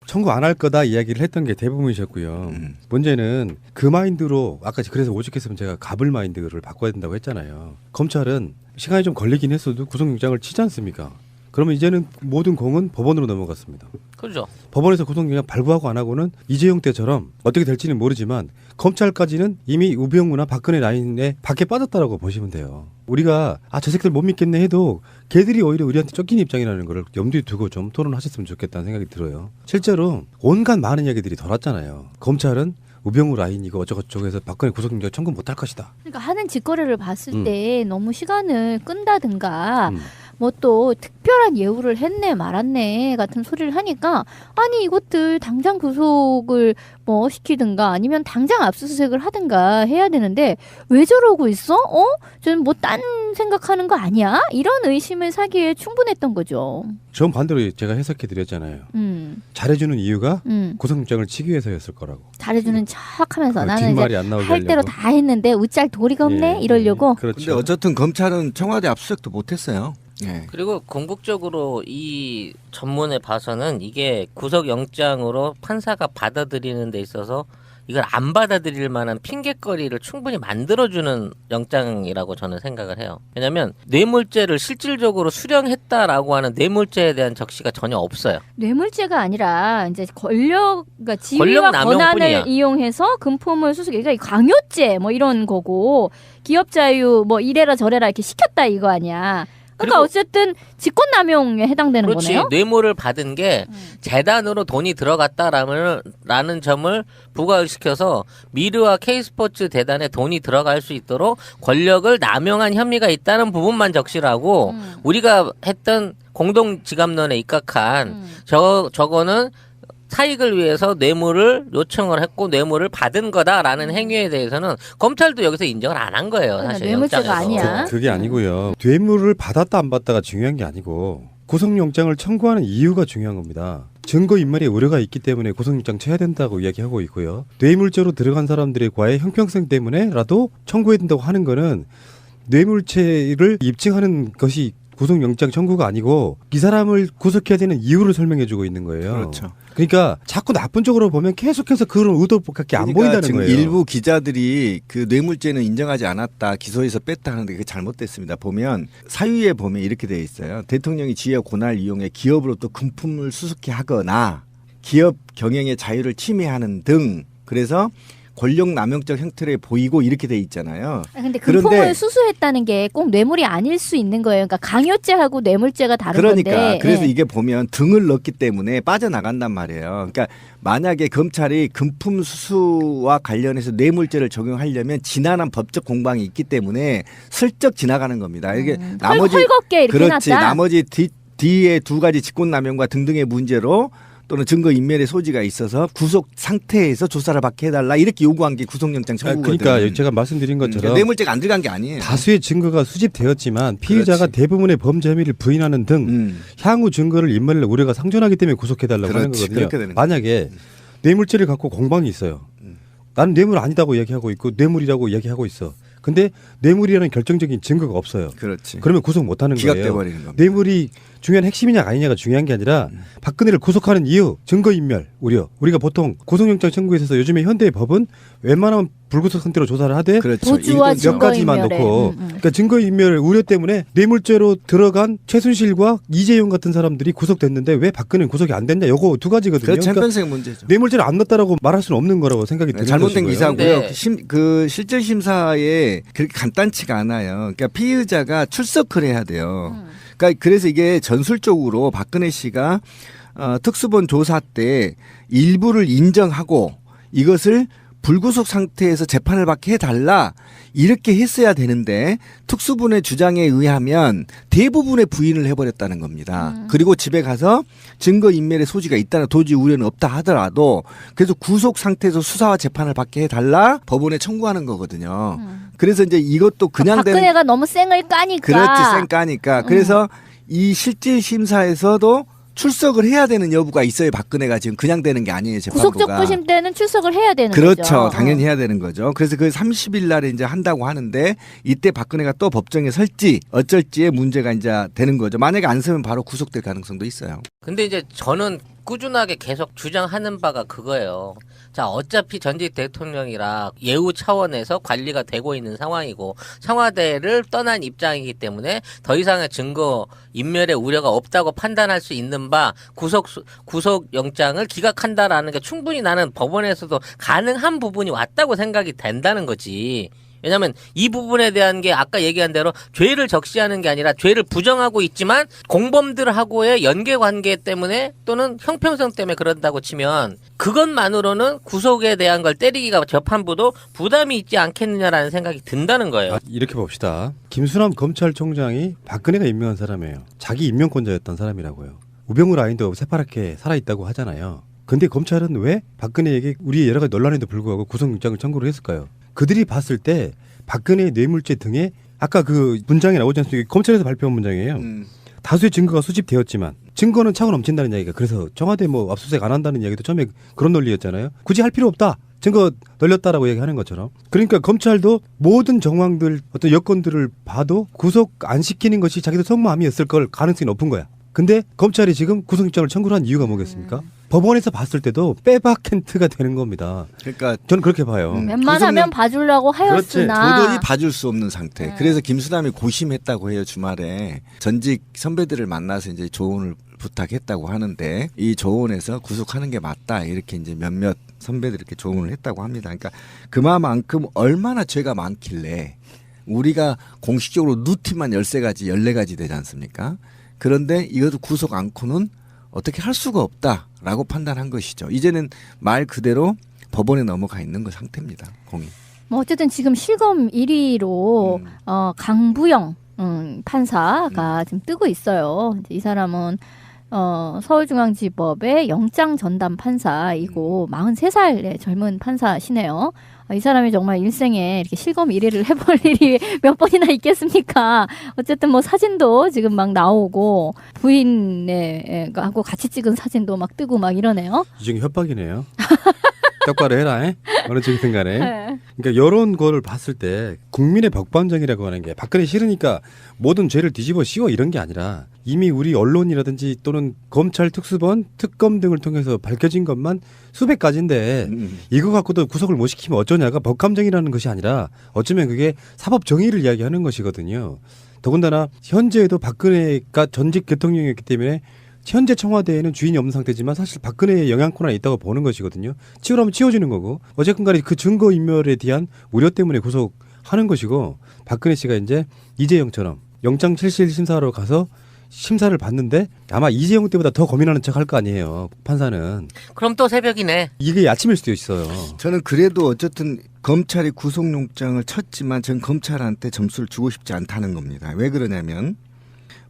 청구 안 할 거다 이야기를 했던 게 대부분이셨고요. 문제는 그 마인드로 아까 그래서 오죽했으면 제가 갑을 마인드를 바꿔야 된다고 했잖아요. 검찰은 시간이 좀 걸리긴 했어도 구속영장을 치지 않습니까? 그러면 이제는 모든 공은 법원으로 넘어갔습니다. 그렇죠. 법원에서 구속영장 발부하고 안 하고는 이재용 때처럼 어떻게 될지는 모르지만 검찰까지는 이미 우병우나 박근혜 라인에 밖에 빠졌다라고 보시면 돼요. 우리가 저 새끼들 못 믿겠네 해도 걔들이 오히려 우리한테 쫓기는 입장이라는 걸 염두에 두고 좀 토론하셨으면 좋겠다는 생각이 들어요. 실제로 온갖 많은 이야기들이 돌았잖아요. 검찰은 우병우 라인 이거 어쩌고저쩌고 해서 박근혜 구속영장 청구 못할 것이다. 그러니까 하는 짓거리를 봤을 때 너무 시간을 끈다든가 뭐 또 특별한 예우를 했네 말았네 같은 소리를 하니까 아니 이것들 당장 구속을 뭐 시키든가 아니면 당장 압수수색을 하든가 해야 되는데 왜 저러고 있어? 저는 뭐 딴 생각하는 거 아니야? 이런 의심을 사기에 충분했던 거죠. 전 반대로 제가 해석해 드렸잖아요. 잘해주는 이유가 구속영장을 치기 위해서였을 거라고. 잘해주는 척하면서 나는 뒷말이 안 이제 나오게 할 대로 하려고. 다 했는데 웃잘 도리가 없네 이러려고. 그렇죠. 근데 어쨌든 검찰은 청와대 압수수색도 못했어요. 예. 그리고 궁극적으로 이 전문에 봐서는 이게 구속영장으로 판사가 받아들이는 데 있어서 이걸 안 받아들일 만한 핑계거리를 충분히 만들어주는 영장이라고 저는 생각을 해요. 왜냐하면 뇌물죄를 실질적으로 수령했다라고 하는 뇌물죄에 대한 적시가 전혀 없어요. 뇌물죄가 아니라 이제 그러니까 지위와 권한을 이용해서 금품을 수수해. 그러니까 강요죄 뭐 이런 거고 기업 자유 뭐 이래라 저래라 이렇게 시켰다 이거 아니야. 그러니까 어쨌든 직권남용에 해당되는 그렇지. 거네요. 뇌물을 받은 게 재단으로 돈이 들어갔다라는 점을 부과시켜서 미르와 K스포츠 재단에 돈이 들어갈 수 있도록 권력을 남용한 혐의가 있다는 부분만 적시라고 우리가 했던 공동지갑론에 입각한 저거는 사익을 위해서 뇌물을 요청을 했고 뇌물을 받은 거다라는 행위에 대해서는 검찰도 여기서 인정을 안 한 거예요. 사실 뇌물죄가 아니야. 그게 아니고요. 뇌물을 받았다 안 받다가 중요한 게 아니고 구속영장을 청구하는 이유가 중요한 겁니다. 증거인멸의 우려가 있기 때문에 구속영장 쳐야 된다고 이야기하고 있고요. 뇌물죄로 들어간 사람들과의 형평성 때문에라도 청구해야 된다고 하는 거는 뇌물죄를 입증하는 것이 구속영장 청구가 아니고 이 사람을 구속해야 되는 이유를 설명해주고 있는 거예요. 그렇죠. 그러니까 자꾸 나쁜 쪽으로 보면 계속해서 그런 의도밖에 안 보인다는 지금 거예요. 일부 기자들이 그 뇌물죄는 인정하지 않았다, 기소해서 뺐다 하는데 그게 잘못됐습니다. 보면 사유에 보면 이렇게 되어 있어요. 대통령이 지위와 권한을 이용해 기업으로부터 금품을 수수케 하거나 기업 경영의 자유를 침해하는 등 그래서 권력 남용적 형태를 보이고 이렇게 돼 있잖아요. 근데 금품을 수수했다는 게 꼭 뇌물이 아닐 수 있는 거예요. 그러니까 강요죄하고 뇌물죄가 다른 그러니까, 건데. 그래서 이게 보면 등을 넣기 때문에 빠져나간단 말이에요. 그러니까 만약에 검찰이 금품 수수와 관련해서 뇌물죄를 적용하려면 지난한 법적 공방이 있기 때문에 슬쩍 지나가는 겁니다. 이게 나머지 헐겁게 이렇게 그렇지. 해놨다. 나머지 뒤에 두 가지 직권남용과 등등의 문제로 또는 증거인멸의 소지가 있어서 구속 상태에서 조사를 받게 해달라 이렇게 요구한 게 구속영장 청구거든요. 그러니까 제가 말씀드린 것처럼 뇌물죄가 안 들어간 게 아니에요. 다수의 증거가 수집되었지만 피의자가 그렇지. 대부분의 범죄 혐의를 부인하는 등 향후 증거를 인멸할 우려가 상존하기 때문에 구속해달라고 하는 거거든요. 만약에 뇌물죄를 갖고 공방이 있어요. 나는 뇌물 아니다고 얘기하고 있고 뇌물이라고 얘기하고 있어. 근데 뇌물이라는 결정적인 증거가 없어요. 그렇지. 그러면 구속 못하는 거예요. 기각돼버리는 겁니다. 뇌물이 중요한 핵심이냐 아니냐가 중요한 게 아니라 박근혜를 구속하는 이유, 증거인멸 우려. 우리가 보통 구속영장 청구에 있어서 요즘에 현대의 법은 웬만하면 불구속 상태로 조사를 하되 그렇죠. 몇 가지만 놓고 그러니까 증거인멸 우려 때문에 뇌물죄로 들어간 최순실과 이재용 같은 사람들이 구속됐는데 왜 박근혜는 구속이 안 됐냐 요거 두 가지거든요. 그렇죠. 형평성 문제죠. 뇌물죄를 안 넣었다라고 말할 수는 없는 거라고 생각이 드는 잘못된 것이고요. 기사고요. 네. 그 실질 심사에 그렇게 간단치가 않아요. 그러니까 피의자가 출석을 해야 돼요. 그러니까 그래서 이게 전술적으로 박근혜 씨가 특수본 조사 때 일부를 인정하고 이것을 불구속 상태에서 재판을 받게 해달라 이렇게 했어야 되는데 특수본의 주장에 의하면 대부분의 부인을 해버렸다는 겁니다. 그리고 집에 가서 증거인멸의 소지가 있다는 도저히 우려는 없다 하더라도 그래서 구속 상태에서 수사와 재판을 받게 해달라 법원에 청구하는 거거든요. 그래서 이제 이것도 그냥 박근혜가 너무 쌩을 까니까. 그렇지, 쌩 까니까. 그래서 이 실질 심사에서도 출석을 해야 되는 여부가 있어요. 박근혜가 지금 그냥 되는 게 아니에요. 재판부가. 구속적 부심 때는 출석을 해야 되는 그렇죠. 거죠. 당연히 해야 되는 거죠. 그래서 그 30일 날에 이제 한다고 하는데 이때 박근혜가 또 법정에 설지 어쩔지에 문제가 이제 되는 거죠. 만약에 안 서면 바로 구속될 가능성도 있어요. 근데 이제 저는 꾸준하게 계속 주장하는 바가 그거예요. 자, 어차피 전직 대통령이라 예우 차원에서 관리가 되고 있는 상황이고 청와대를 떠난 입장이기 때문에 더 이상의 증거 인멸의 우려가 없다고 판단할 수 있는 바 구속 영장을 기각한다라는 게 충분히 나는 법원에서도 가능한 부분이 왔다고 생각이 된다는 거지. 왜냐하면 이 부분에 대한 게 아까 얘기한 대로 죄를 적시하는 게 아니라 죄를 부정하고 있지만 공범들하고의 연계관계 때문에 또는 형평성 때문에 그런다고 치면 그것만으로는 구속에 대한 걸 때리기가 재판부도 부담이 있지 않겠느냐라는 생각이 든다는 거예요. 이렇게 봅시다. 김수남 검찰총장이 박근혜가 임명한 사람이에요. 자기 임명권자였던 사람이라고요. 우병우 라인도 새파랗게 살아있다고 하잖아요. 근데 검찰은 왜 박근혜에게 우리의 여러 가지 논란에도 불구하고 구속영장을 청구를 했을까요? 그들이 봤을 때 박근혜의 뇌물죄 등의 아까 그 문장이 나오지 않습니까? 검찰에서 발표한 문장이에요. 다수의 증거가 수집되었지만 증거는 차고 넘친다는 이야기가 그래서 청와대 뭐 압수수색 안 한다는 이야기도 처음에 그런 논리였잖아요. 굳이 할 필요 없다. 증거 널렸다라고 얘기하는 것처럼. 그러니까 검찰도 모든 정황들 어떤 여건들을 봐도 구속 안 시키는 것이 자기들 속마음이었을 걸 가능성이 높은 거야. 근데 검찰이 지금 구속영장을 청구를 한 이유가 뭐겠습니까? 법원에서 봤을 때도 빼박캔트가 되는 겁니다. 그러니까 저는 그렇게 봐요. 웬만하면 봐주려고 하였으나 도저히 봐줄 수 없는 상태. 그래서 김수남이 고심했다고 해요. 주말에 전직 선배들을 만나서 이제 조언을 부탁했다고 하는데 이 조언에서 구속하는 게 맞다 이렇게 이제 몇몇 선배들이 이렇게 조언을 했다고 합니다. 그러니까 그만큼 얼마나 죄가 많길래 우리가 공식적으로 누티만 13가지 14가지 되지 않습니까? 그런데 이것도 구속 않고는 어떻게 할 수가 없다라고 판단한 것이죠. 이제는 말 그대로 법원에 넘어가 있는 그 상태입니다. 공이. 뭐 어쨌든 지금 실검 1위로 강부영 판사가 지금 뜨고 있어요. 이제 이 사람은 서울중앙지법의 영장 전담 판사이고 43살의 젊은 판사시네요. 이 사람이 정말 일생에 이렇게 실검 1위를 해볼 일이 몇 번이나 있겠습니까? 어쨌든 뭐 사진도 지금 막 나오고 부인하고 같이 찍은 사진도 막 뜨고 막 이러네요. 이 중에 협박이네요. 똑바로 해라. 어느 쪽이든 간에. 네. 그러니까 이런 거를 봤을 때 국민의 법관정이라고 하는 게 박근혜 싫으니까 모든 죄를 뒤집어 씌워 이런 게 아니라 이미 우리 언론이라든지 또는 검찰 특수본 특검 등을 통해서 밝혀진 것만 수백 가지인데 이거 갖고도 구속을 못 시키면 어쩌냐가 법감정이라는 것이 아니라 어쩌면 그게 사법정의를 이야기하는 것이거든요. 더군다나 현재에도 박근혜가 전직 대통령이었기 때문에 현재 청와대에는 주인이 없는 상태지만 사실 박근혜의 영향권 안에 있다고 보는 것이거든요. 치우라면 치워주는 거고 어쨌든 간에 그 증거인멸에 대한 우려 때문에 구속하는 것이고 박근혜 씨가 이제 이재용처럼 영장 실질 심사하러 가서 심사를 받는데 아마 이재용 때보다 더 고민하는 척 할 거 아니에요. 판사는. 그럼 또 새벽이네. 이게 아침일 수도 있어요. 저는 그래도 어쨌든 검찰이 구속영장을 쳤지만 전 검찰한테 점수를 주고 싶지 않다는 겁니다. 왜 그러냐면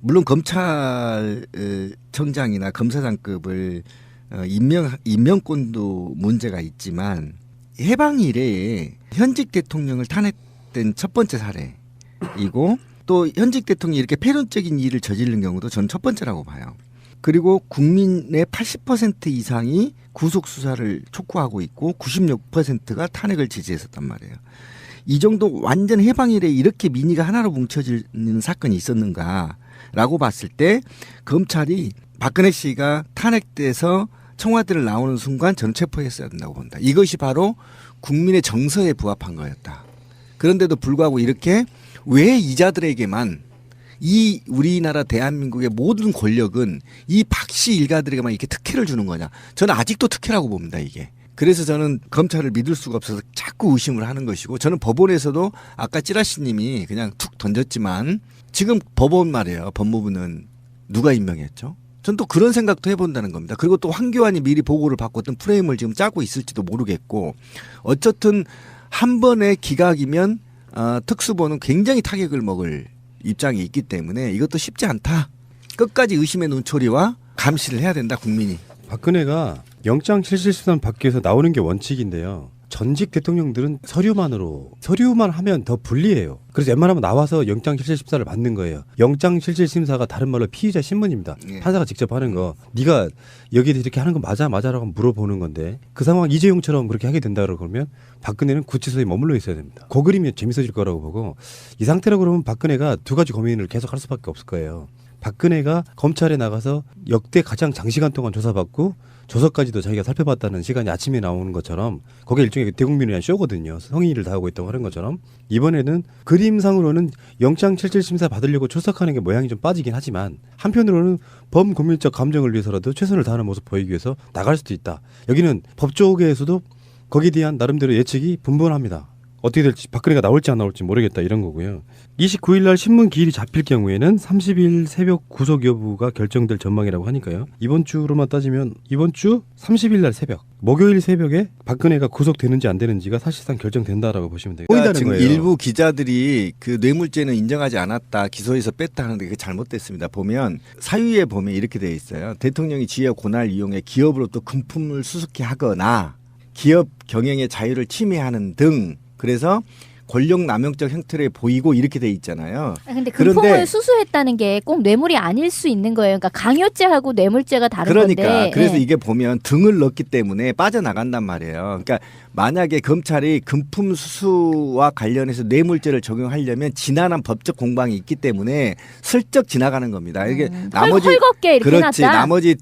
물론 검찰청장이나 검사장급을 임명권도 문제가 있지만 해방 이래에 현직 대통령을 탄핵된 첫 번째 사례이고 또 현직 대통령이 이렇게 패륜적인 일을 저지른 경우도 저는 첫 번째라고 봐요. 그리고 국민의 80% 이상이 구속 수사를 촉구하고 있고 96%가 탄핵을 지지했었단 말이에요. 이 정도 완전 해방 이래에 이렇게 민의가 하나로 뭉쳐지는 사건이 있었는가라고 봤을 때 검찰이 박근혜 씨가 탄핵돼서 청와대를 나오는 순간 저는 체포했어야 된다고 본다. 이것이 바로 국민의 정서에 부합한 거였다. 그런데도 불구하고 이렇게 왜 이자들에게만 이 우리나라 대한민국의 모든 권력은 이 박씨 일가들에게만 이렇게 특혜를 주는 거냐. 저는 아직도 특혜라고 봅니다. 이게. 그래서 저는 검찰을 믿을 수가 없어서 자꾸 의심을 하는 것이고 저는 법원에서도 아까 찌라시님이 그냥 툭 던졌지만 지금 법원 말이에요. 법무부는 누가 임명했죠? 전 또 그런 생각도 해본다는 겁니다. 그리고 또 황교안이 미리 보고를 받고 어떤 프레임을 지금 짜고 있을지도 모르겠고 어쨌든 한 번의 기각이면 특수본은 굉장히 타격을 먹을 입장이 있기 때문에 이것도 쉽지 않다. 끝까지 의심의 눈초리와 감시를 해야 된다 국민이. 박근혜가 영장 실질심사 받기 위해서 나오는 게 원칙인데요. 전직 대통령들은 서류만 하면 더 불리해요. 그래서 웬만하면 나와서 영장실질심사를 받는 거예요. 영장실질심사가 다른 말로 피의자 신문입니다. 예. 판사가 직접 하는 거. 네가 여기에 이렇게 하는 거 맞아라고 물어보는 건데 그 상황 이재용처럼 그렇게 하게 된다 그러면 박근혜는 구치소에 머물러 있어야 됩니다. 그 그림이 재밌어질 거라고 보고 이 상태로 그러면 박근혜가 두 가지 고민을 계속 할 수밖에 없을 거예요. 박근혜가 검찰에 나가서 역대 가장 장시간 동안 조사받고 조서까지도 자기가 살펴봤다는 시간이 아침에 나오는 것처럼 그게 일종의 대국민을 위한 쇼거든요. 성의를 다하고 있다고 하는 것처럼 이번에는 그림상으로는 영장실질심사 받으려고 출석하는 게 모양이 좀 빠지긴 하지만 한편으로는 범국민적 감정을 위해서라도 최선을 다하는 모습 보이기 위해서 나갈 수도 있다. 여기는 법조계에서도 거기에 대한 나름대로 예측이 분분합니다. 어떻게 될지 박근혜가 나올지 안 나올지 모르겠다 이런 거고요. 29일 날 신문 기일이 잡힐 경우에는 30일 새벽 구속 여부가 결정될 전망이라고 하니까요. 이번 주로만 따지면 이번 주 30일 날 새벽, 목요일 새벽에 박근혜가 구속되는지 안 되는지가 사실상 결정된다라고 보시면 돼요. 그러니까 지금 거예요. 일부 기자들이 그 뇌물죄는 인정하지 않았다, 기소해서 뺐다 하는데 그게 잘못됐습니다. 보면 사유에 보면 이렇게 되어 있어요. 대통령이 지위와 권한을 이용해 기업으로부터 금품을 수수케 하거나 기업 경영의 자유를 침해하는 등 그래서 권력 남용적 형태를 보이고 이렇게 돼 있잖아요. 근데 금품을 수수했다는 게 꼭 뇌물이 아닐 수 있는 거예요. 그러니까 강요죄하고 뇌물죄가 다른 그러니까 건데. 그래서 예. 이게 보면 등을 넣기 때문에 빠져나간단 말이에요. 그러니까 만약에 검찰이 금품 수수와 관련해서 뇌물죄를 적용하려면 지난한 법적 공방이 있기 때문에 슬쩍 지나가는 겁니다. 이게 나머지 헐겁게 이렇게 그렇지 해놨다. 나머지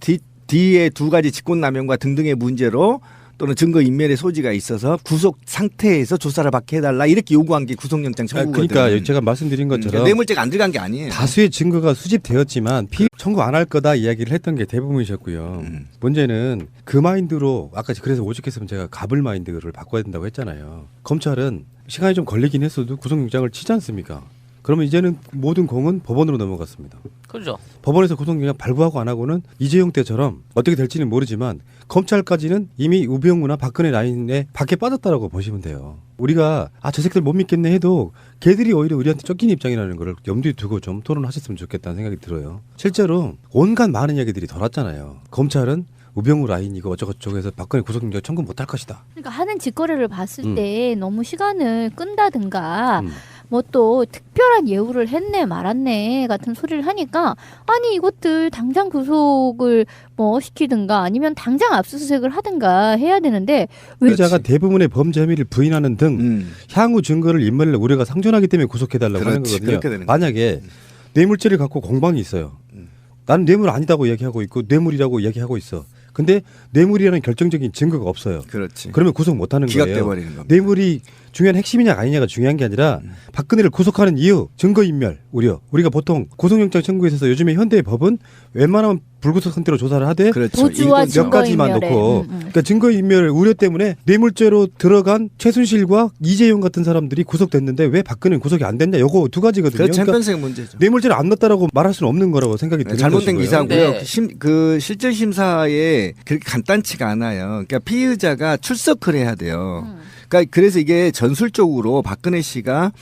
뒤에 두 가지 직권남용과 등등의 문제로 또는 증거인멸의 소지가 있어서 구속 상태에서 조사를 받게 해달라 이렇게 요구한 게 구속영장 청구거든요. 그러니까 제가 말씀드린 것처럼 뇌물죄가 안 들어간 게 아니에요. 다수의 증거가 수집되었지만 피의 청구 안 할 거다 이야기를 했던 게 대부분이셨고요. 문제는 그 마인드로 아까 그래서 오죽했으면 제가 갑을 마인드를 바꿔야 된다고 했잖아요. 검찰은 시간이 좀 걸리긴 했어도 구속영장을 치지 않습니까? 그러면 이제는 모든 공은 법원으로 넘어갔습니다. 그렇죠. 법원에서 구속영장 발부하고 안 하고는 이재용 때처럼 어떻게 될지는 모르지만 검찰까지는 이미 우병우나 박근혜 라인에 밖에 빠졌다라고 보시면 돼요. 우리가 저 새끼들 못 믿겠네 해도 걔들이 오히려 우리한테 쫓기는 입장이라는 걸 염두에 두고 좀 토론하셨으면 좋겠다는 생각이 들어요. 실제로 온갖 많은 이야기들이 돌았잖아요. 검찰은 우병우 라인이고 어쩌고저쩌고 해서 박근혜 구속영장 청구 못할 것이다. 그러니까 하는 짓거리를 봤을 때 너무 시간을 끈다든가 뭐 또 특별한 예우를 했네 말았네 같은 소리를 하니까 아니 이것들 당장 구속을 뭐 시키든가 아니면 당장 압수수색을 하든가 해야 되는데 피의자가 대부분의 범죄 혐의를 부인하는 등 향후 증거를 인멸할 우려가 상존하기 때문에 구속해달라고 하는 그렇지, 거거든요. 그렇게 되는 만약에 뇌물죄를 갖고 공방이 있어요. 나는 뇌물 아니다고 얘기하고 있고 뇌물이라고 얘기하고 있어. 근데 뇌물이라는 결정적인 증거가 없어요. 그렇지. 그러면 구속 못하는 거예요. 기각돼버리는 겁니다. 뇌물이 중요한 핵심이냐 아니냐가 중요한 게 아니라 박근혜를 구속하는 이유, 증거인멸 우려. 우리가 보통 구속영장 청구에 있어서 요즘에 현대의 법은 웬만하면 불구속 상태로 조사를 하되 그렇죠. 도주와 몇 가지만 증거인멸에. 놓고 그러니까 증거인멸 우려 때문에 뇌물죄로 들어간 최순실과 이재용 같은 사람들이 구속됐는데 왜 박근혜는 구속이 안 됐냐 요거 두 가지거든요. 그렇죠. 그러니까 형평성 문제죠. 뇌물죄를 안 넣었다라고 말할 수는 없는 거라고 생각이 드는 잘못된 것이고요. 기사고요. 근데- 그 실질 심사에 그렇게 간단치가 않아요. 그러니까 피의자가 출석을 해야 돼요. 그러니까 그래서 이게 전술적으로 박근혜 씨가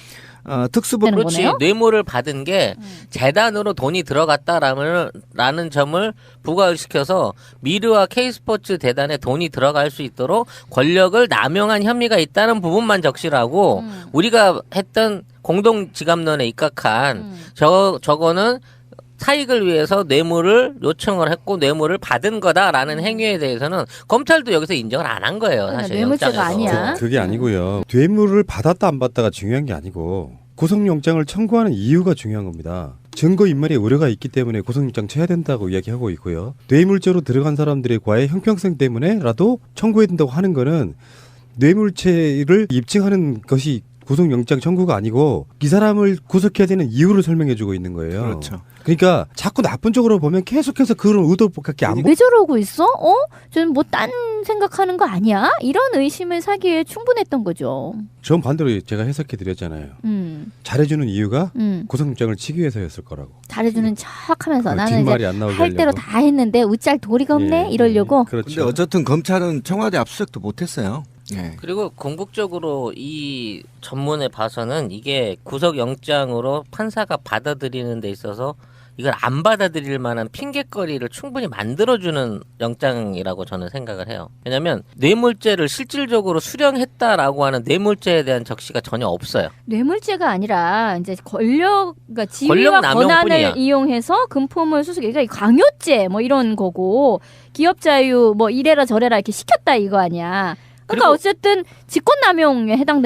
특수본 되는 그렇지. 거네요? 뇌물을 받은 게 재단으로 돈이 들어갔다라는 점을 부각시켜서 미르와 K스포츠 재단에 돈이 들어갈 수 있도록 권력을 남용한 혐의가 있다는 부분만 적시라고 우리가 했던 공동지감론에 입각한 저거는 사익을 위해서 뇌물을 요청을 했고 뇌물을 받은 거다라는 행위에 대해서는 검찰도 여기서 인정을 안 한 거예요. 그러니까 사실 뇌물죄가 영장에서. 아니야. 그게 아니고요. 뇌물을 받았다 안 받다가 중요한 게 아니고 구속영장을 청구하는 이유가 중요한 겁니다. 증거인멸의 우려가 있기 때문에 구속영장 쳐야 된다고 이야기하고 있고요. 뇌물죄로 들어간 사람들의 과의 형평성 때문에라도 청구해야 된다고 하는 거는 뇌물죄를 입증하는 것이 구속영장 청구가 아니고 이 사람을 구속해야 되는 이유를 설명해주고 있는 거예요. 그렇죠. 그러니까 자꾸 나쁜 쪽으로 보면 계속해서 그런 의도밖에 안 왜 저러고 있어? 저는 뭐 딴 생각하는 거 아니야? 이런 의심을 사기에 충분했던 거죠. 전 반대로 제가 해석해 드렸잖아요. 잘해주는 이유가 구속영장을 치기 위해서였을 거라고. 잘해주는 척하면서 그 나는 뒷말이 이제 안 나오게 할 대로 하려고. 다 했는데 으짤 도리가 없네 예, 이러려고. 그렇죠. 근데 어쨌든 검찰은 청와대 압수수색도 못했어요. 네. 그리고 궁극적으로 이 전문에 봐서는 이게 구속영장으로 판사가 받아들이는 데 있어서 이걸 안 받아들일 만한 핑계거리를 충분히 만들어주는 영장이라고 저는 생각을 해요. 왜냐하면 뇌물죄를 실질적으로 수령했다라고 하는 뇌물죄에 대한 적시가 전혀 없어요. 뇌물죄가 아니라 이제 그러니까 지위와 권력 남용뿐이야. 권한을 이용해서 금품을 수수해. 그러니까 강요죄 뭐 이런 거고 기업 자유 뭐 이래라 저래라 이렇게 시켰다 이거 아니야. 그러니까 그리고- 어쨌든 직권남용에 해당되는